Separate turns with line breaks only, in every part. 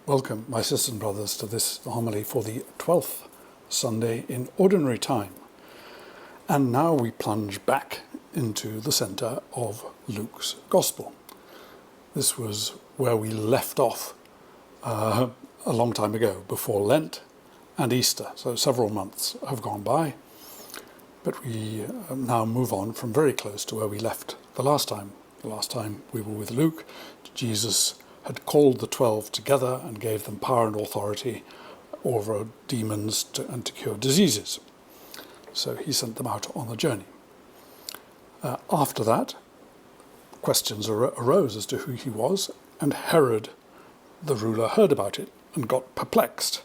Welcome, my sisters and brothers, to this homily for the 12th Sunday in Ordinary Time. And now we plunge back into the centre of Luke's Gospel. This was where we left off a long time ago, before Lent and Easter. So several months have gone by, but we now move on from very close to where we left the last time. The last time we were with Luke, Jesus had called the 12 together and gave them power and authority over demons and to cure diseases. So he sent them out on the journey. After that, questions arose as to who he was, and Herod, the ruler, heard about it and got perplexed.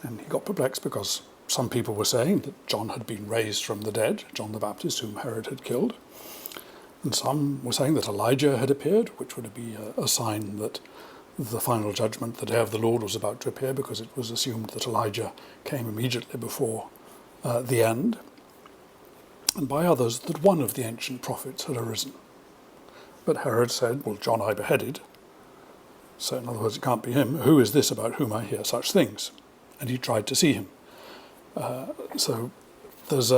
And he got perplexed because some people were saying that John had been raised from the dead, John the Baptist, whom Herod had killed. And some were saying that Elijah had appeared, which would be a sign that the final judgment, the day of the Lord, was about to appear, because it was assumed that Elijah came immediately before the end. And by others, that one of the ancient prophets had arisen. But Herod said, well, John I beheaded, so in other words, it can't be him. Who is this about whom I hear such things? And he tried to see him. So there's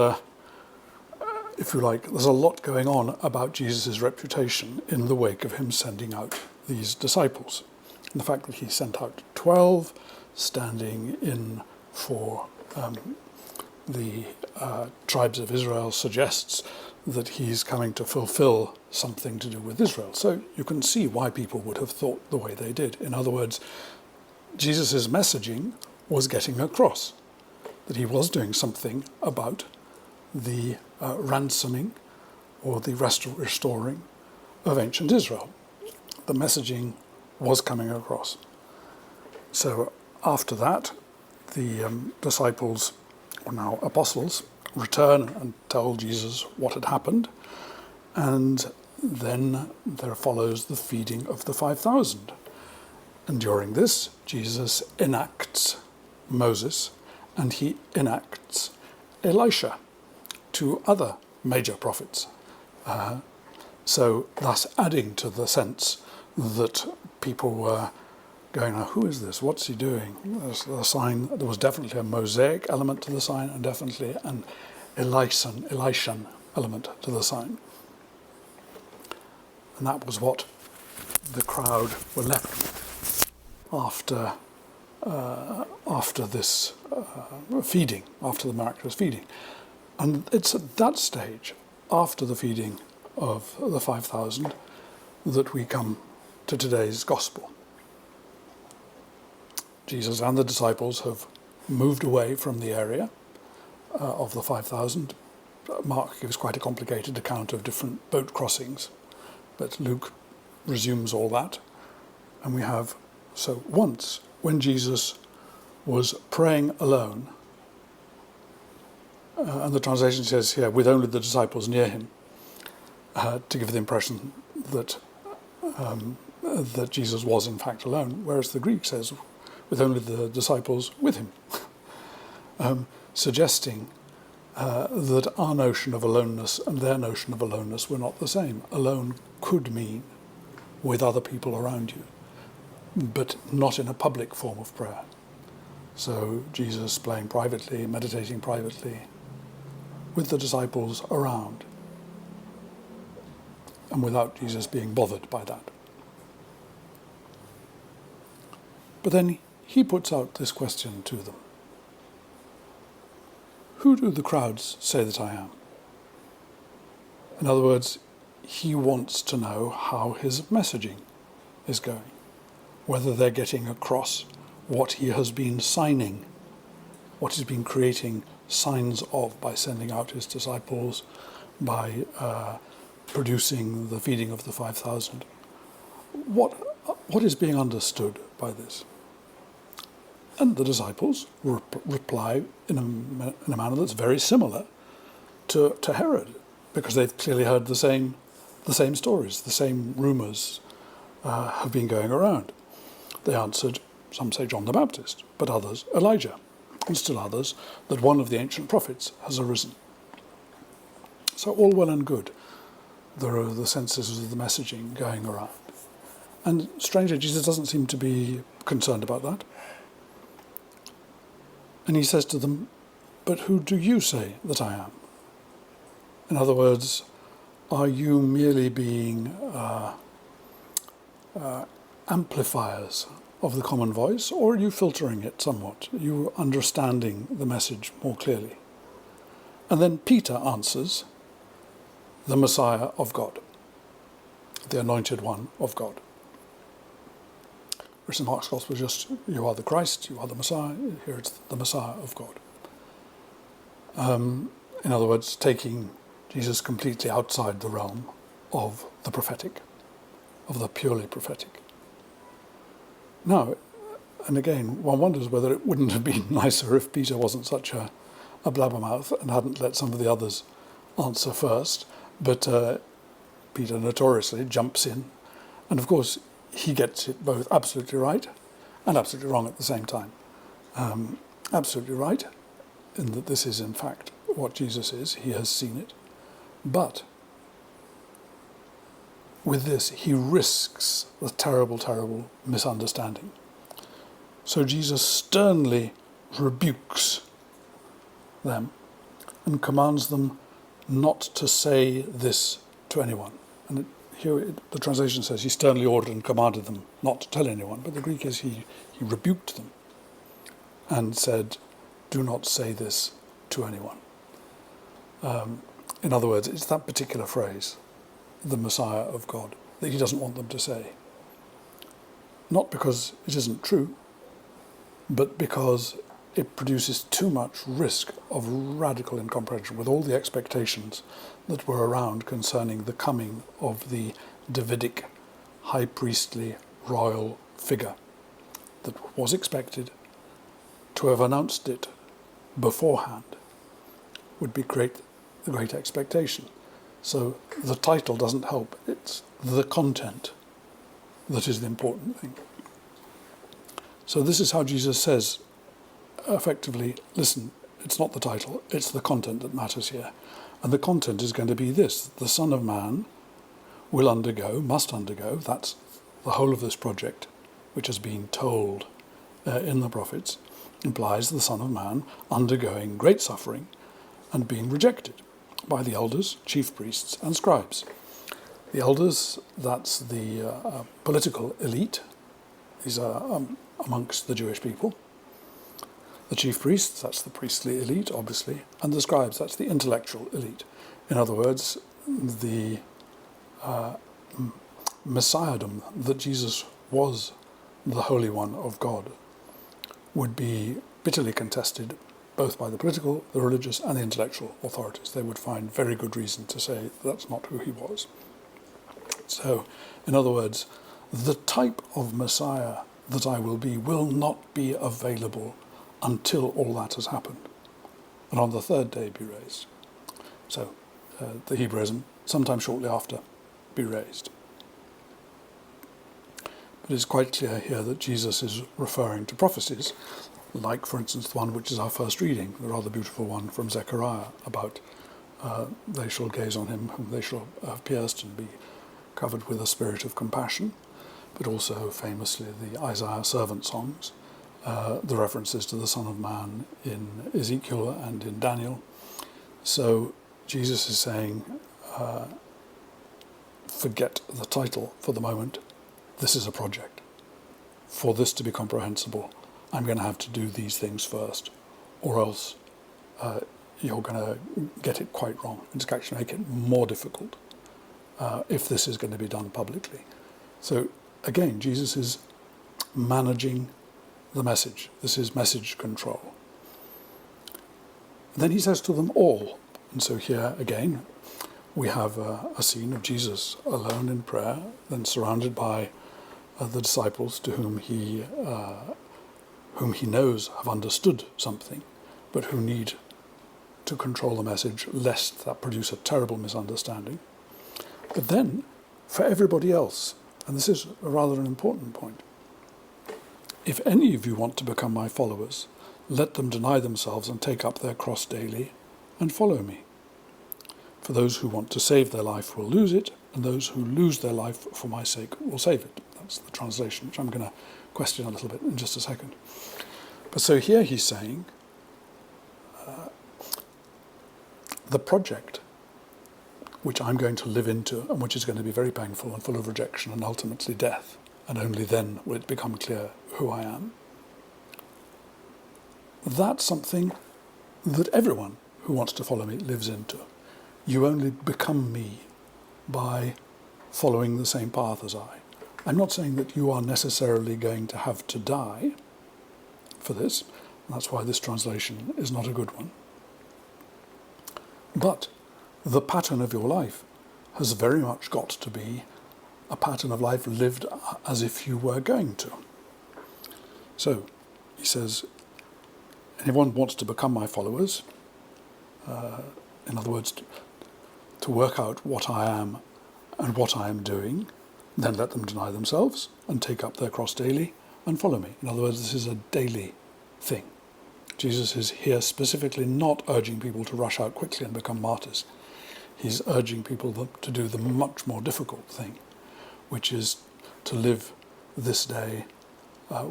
if you like, there's a lot going on about Jesus' reputation in the wake of him sending out these disciples. And the fact that he sent out 12, standing in for the tribes of Israel, suggests that he's coming to fulfill something to do with Israel. So you can see why people would have thought the way they did. In other words, Jesus' messaging was getting across, that he was doing something about the ransoming or the restoring of ancient Israel. The messaging was coming across. So after that, the disciples, or now apostles, return and tell Jesus what had happened, and then there follows the feeding of the 5,000. And during this, Jesus enacts Moses, and he enacts Elisha, two other major prophets. So thus adding to the sense that people were going, now, who is this? What's he doing? There's a sign. There was definitely a Mosaic element to the sign, and definitely an Elishan element to the sign. And that was what the crowd were left with after this feeding, after the miraculous feeding. And it's at that stage, after the feeding of the 5,000, that we come to today's gospel. Jesus and the disciples have moved away from the area of the 5,000. Mark gives quite a complicated account of different boat crossings, but Luke resumes all that. And we have, so once, when Jesus was praying alone, and the translation says here, with only the disciples near him, to give the impression that that Jesus was in fact alone, whereas the Greek says, with only the disciples with him, suggesting that our notion of aloneness and their notion of aloneness were not the same. Alone could mean with other people around you, but not in a public form of prayer. So Jesus praying privately, meditating privately, with the disciples around, and without Jesus being bothered by that. But then he puts out this question to them. Who do the crowds say that I am? In other words, he wants to know how his messaging is going, whether they're getting across what he has been signing, what he's been creating signs of by sending out his disciples, by producing the feeding of the 5,000. What is being understood by this? And the disciples reply in a manner that's very similar to Herod, because they've clearly heard the same stories, the same rumours have been going around. They answered, some say John the Baptist, but others Elijah, and still others that one of the ancient prophets has arisen. So all well and good. There are the senses of the messaging going around. And strangely, Jesus doesn't seem to be concerned about that. And he says to them, "But who do you say that I am?" In other words, are you merely being amplifiers of the common voice, or are you filtering it somewhat? Are you understanding the message more clearly? And then Peter answers, "The Messiah of God, the Anointed One of God." Whereas in Mark's Gospel, just, "You are the Christ, you are the Messiah." Here it's the Messiah of God. In other words, taking Jesus completely outside the realm of the prophetic, of the purely prophetic. Now, and again, one wonders whether it wouldn't have been nicer if Peter wasn't such a blabbermouth and hadn't let some of the others answer first. But Peter notoriously jumps in. And of course, he gets it both absolutely right and absolutely wrong at the same time. Absolutely right, in that this is in fact what Jesus is. He has seen it. But with this, he risks the terrible, terrible misunderstanding. So Jesus sternly rebukes them and commands them not to say this to anyone. And here the translation says he sternly ordered and commanded them not to tell anyone, but the Greek is he rebuked them and said, "Do not say this to anyone." In other words, it's that particular phrase, "the Messiah of God," that he doesn't want them to say. Not because it isn't true, but because it produces too much risk of radical incomprehension with all the expectations that were around concerning the coming of the Davidic high priestly royal figure that was expected. To have announced it beforehand would be a great expectation. So the title doesn't help. It's the content that is the important thing. So this is how Jesus says, effectively, listen, it's not the title, it's the content that matters here. And the content is going to be this: the Son of Man must undergo, that's the whole of this project, which has been told in the prophets, implies the Son of Man undergoing great suffering and being rejected by the elders, chief priests, and scribes. The elders, that's the political elite. These are amongst the Jewish people. The chief priests, that's the priestly elite, obviously, and the scribes, that's the intellectual elite. In other words, the messiahdom that Jesus was the Holy One of God would be bitterly contested both by the political, the religious, and the intellectual authorities. They would find very good reason to say that's not who he was. So, in other words, the type of Messiah that I will not be available until all that has happened, and on the third day be raised. So, the Hebraism, sometime shortly after, be raised. But it's quite clear here that Jesus is referring to prophecies, like, for instance, the one which is our first reading, the rather beautiful one from Zechariah, about they shall gaze on him whom they shall have pierced and be covered with a spirit of compassion, but also famously the Isaiah servant songs, the references to the Son of Man in Ezekiel and in Daniel. So Jesus is saying, forget the title for the moment. This is a project. For this to be comprehensible, I'm going to have to do these things first, or else you're going to get it quite wrong. It's actually make it more difficult if this is going to be done publicly. So again, Jesus is managing the message. This is message control. Then he says to them all, and so here again we have a scene of Jesus alone in prayer, then surrounded by the disciples to whom he knows have understood something, but who need to control the message lest that produce a terrible misunderstanding. But then, for everybody else, and this is rather an important point, if any of you want to become my followers, let them deny themselves and take up their cross daily and follow me. For those who want to save their life will lose it, and those who lose their life for my sake will save it. That's the translation, which I'm going to question a little bit in just a second. But so here he's saying, the project which I'm going to live into and which is going to be very painful and full of rejection and ultimately death, and only then will it become clear who I am, that's something that everyone who wants to follow me lives into. You only become me by following the same path as I. I'm not saying that you are necessarily going to have to die for this. That's why this translation is not a good one. But the pattern of your life has very much got to be a pattern of life lived as if you were going to. So, he says, anyone wants to become my followers, in other words, to work out what I am and what I am doing, then let them deny themselves and take up their cross daily and follow me. In other words, this is a daily thing. Jesus is here specifically not urging people to rush out quickly and become martyrs. He's urging people to do the much more difficult thing, which is to live this day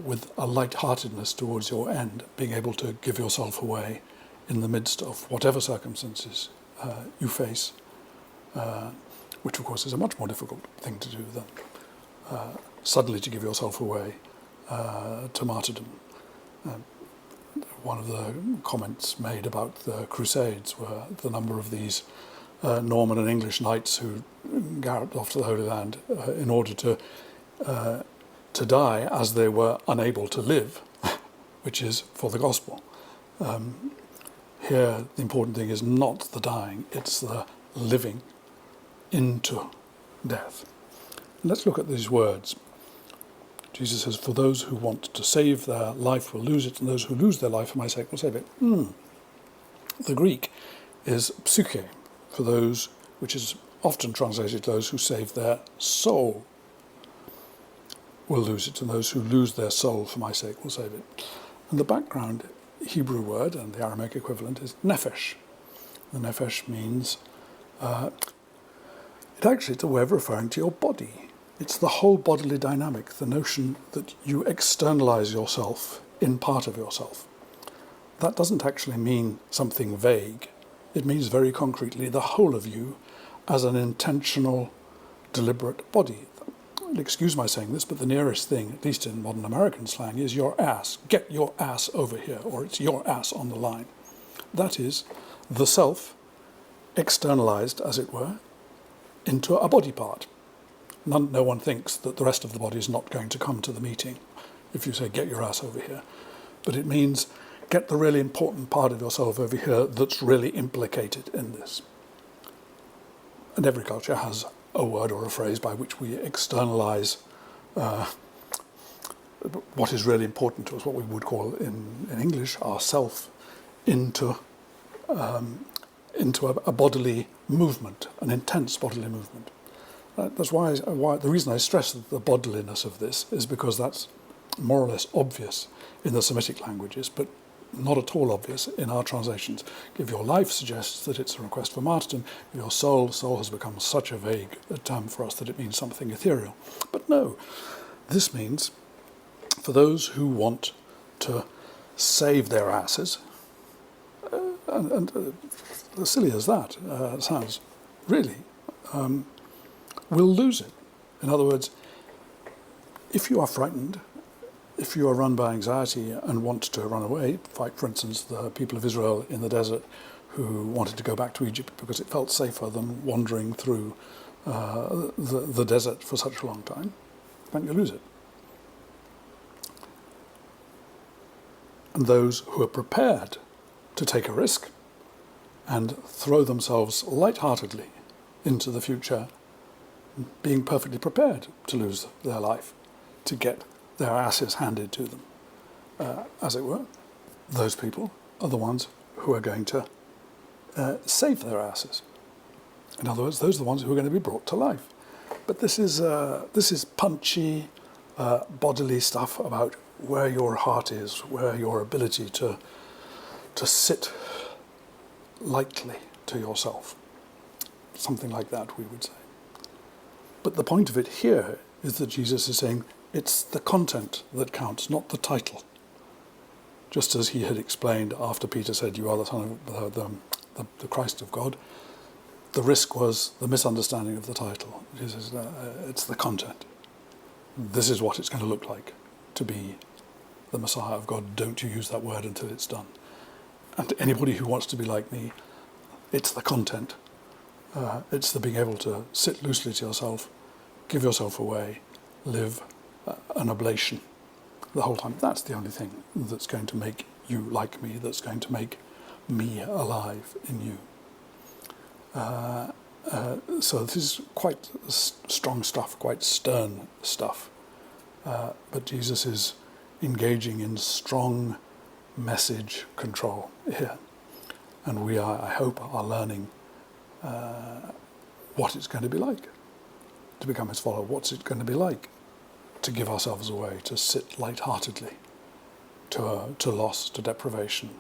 with a light-heartedness towards your end, being able to give yourself away in the midst of whatever circumstances you face, which of course is a much more difficult thing to do than suddenly to give yourself away to martyrdom. One of the comments made about the Crusades were the number of these Norman and English knights who galloped off to the Holy Land in order to die as they were unable to live, which is for the gospel. Here, the important thing is not the dying, it's the living into death. Let's look at these words. Jesus says, for those who want to save their life will lose it, and those who lose their life for my sake will save it. The Greek is psyche, for those, which is often translated those who save their soul will lose it, and those who lose their soul for my sake will save it. And the background Hebrew word, and the Aramaic equivalent, is nephesh. The nephesh means, it's a way of referring to your body. It's the whole bodily dynamic, the notion that you externalize yourself in part of yourself. That doesn't actually mean something vague. It means very concretely the whole of you as an intentional, deliberate body. Excuse my saying this, but the nearest thing, at least in modern American slang, is your ass. Get your ass over here, or it's your ass on the line. That is the self externalized, as it were, into a body part. No one thinks that the rest of the body is not going to come to the meeting if you say, get your ass over here. But it means get the really important part of yourself over here that's really implicated in this. And every culture has a word or a phrase by which we externalize what is really important to us, what we would call in English our self, into a bodily movement, an intense bodily movement. That's why the reason I stress the bodiliness of this is because that's more or less obvious in the Semitic languages, but not at all obvious in our translations. Give your life suggests that it's a request for martyrdom. Give your soul has become such a vague term for us that it means something ethereal. But no, this means for those who want to save their asses, and as silly as that sounds, really, will lose it. In other words, if you are frightened, if you are run by anxiety and want to run away, like, for instance, the people of Israel in the desert who wanted to go back to Egypt because it felt safer than wandering through the desert for such a long time, then you lose it. And those who are prepared to take a risk and throw themselves lightheartedly into the future, being perfectly prepared to lose their life, to get their asses handed to them, as it were, those people are the ones who are going to save their asses. In other words, those are the ones who are going to be brought to life. But this is punchy, bodily stuff about where your heart is, where your ability to sit lightly to yourself. Something like that, we would say. But the point of it here is that Jesus is saying it's the content that counts, not the title. Just as he had explained after Peter said, "You are the Son of the Christ of God," the risk was the misunderstanding of the title. Jesus says, it's the content. This is what it's going to look like to be the Messiah of God. Don't you use that word until it's done. And to anybody who wants to be like me, it's the content. It's the being able to sit loosely to yourself, give yourself away, live an oblation the whole time. That's the only thing that's going to make you like me, that's going to make me alive in you. So this is quite strong stuff, quite stern stuff. But Jesus is engaging in strong message control here. And we are, I hope, are learning what it's going to be like to become his follower. What's it going to be like to give ourselves away, to sit lightheartedly to loss, to deprivation,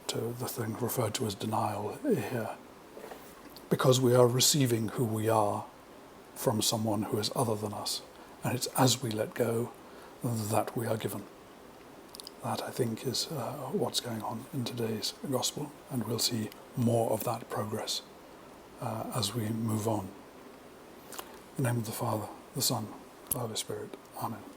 to the thing referred to as denial here. Because we are receiving who we are from someone who is other than us. And it's as we let go that we are given. That, I think, is what's going on in today's gospel. And we'll see more of that progress as we move on. In the name of the Father, the Son, the Holy Spirit. Amen.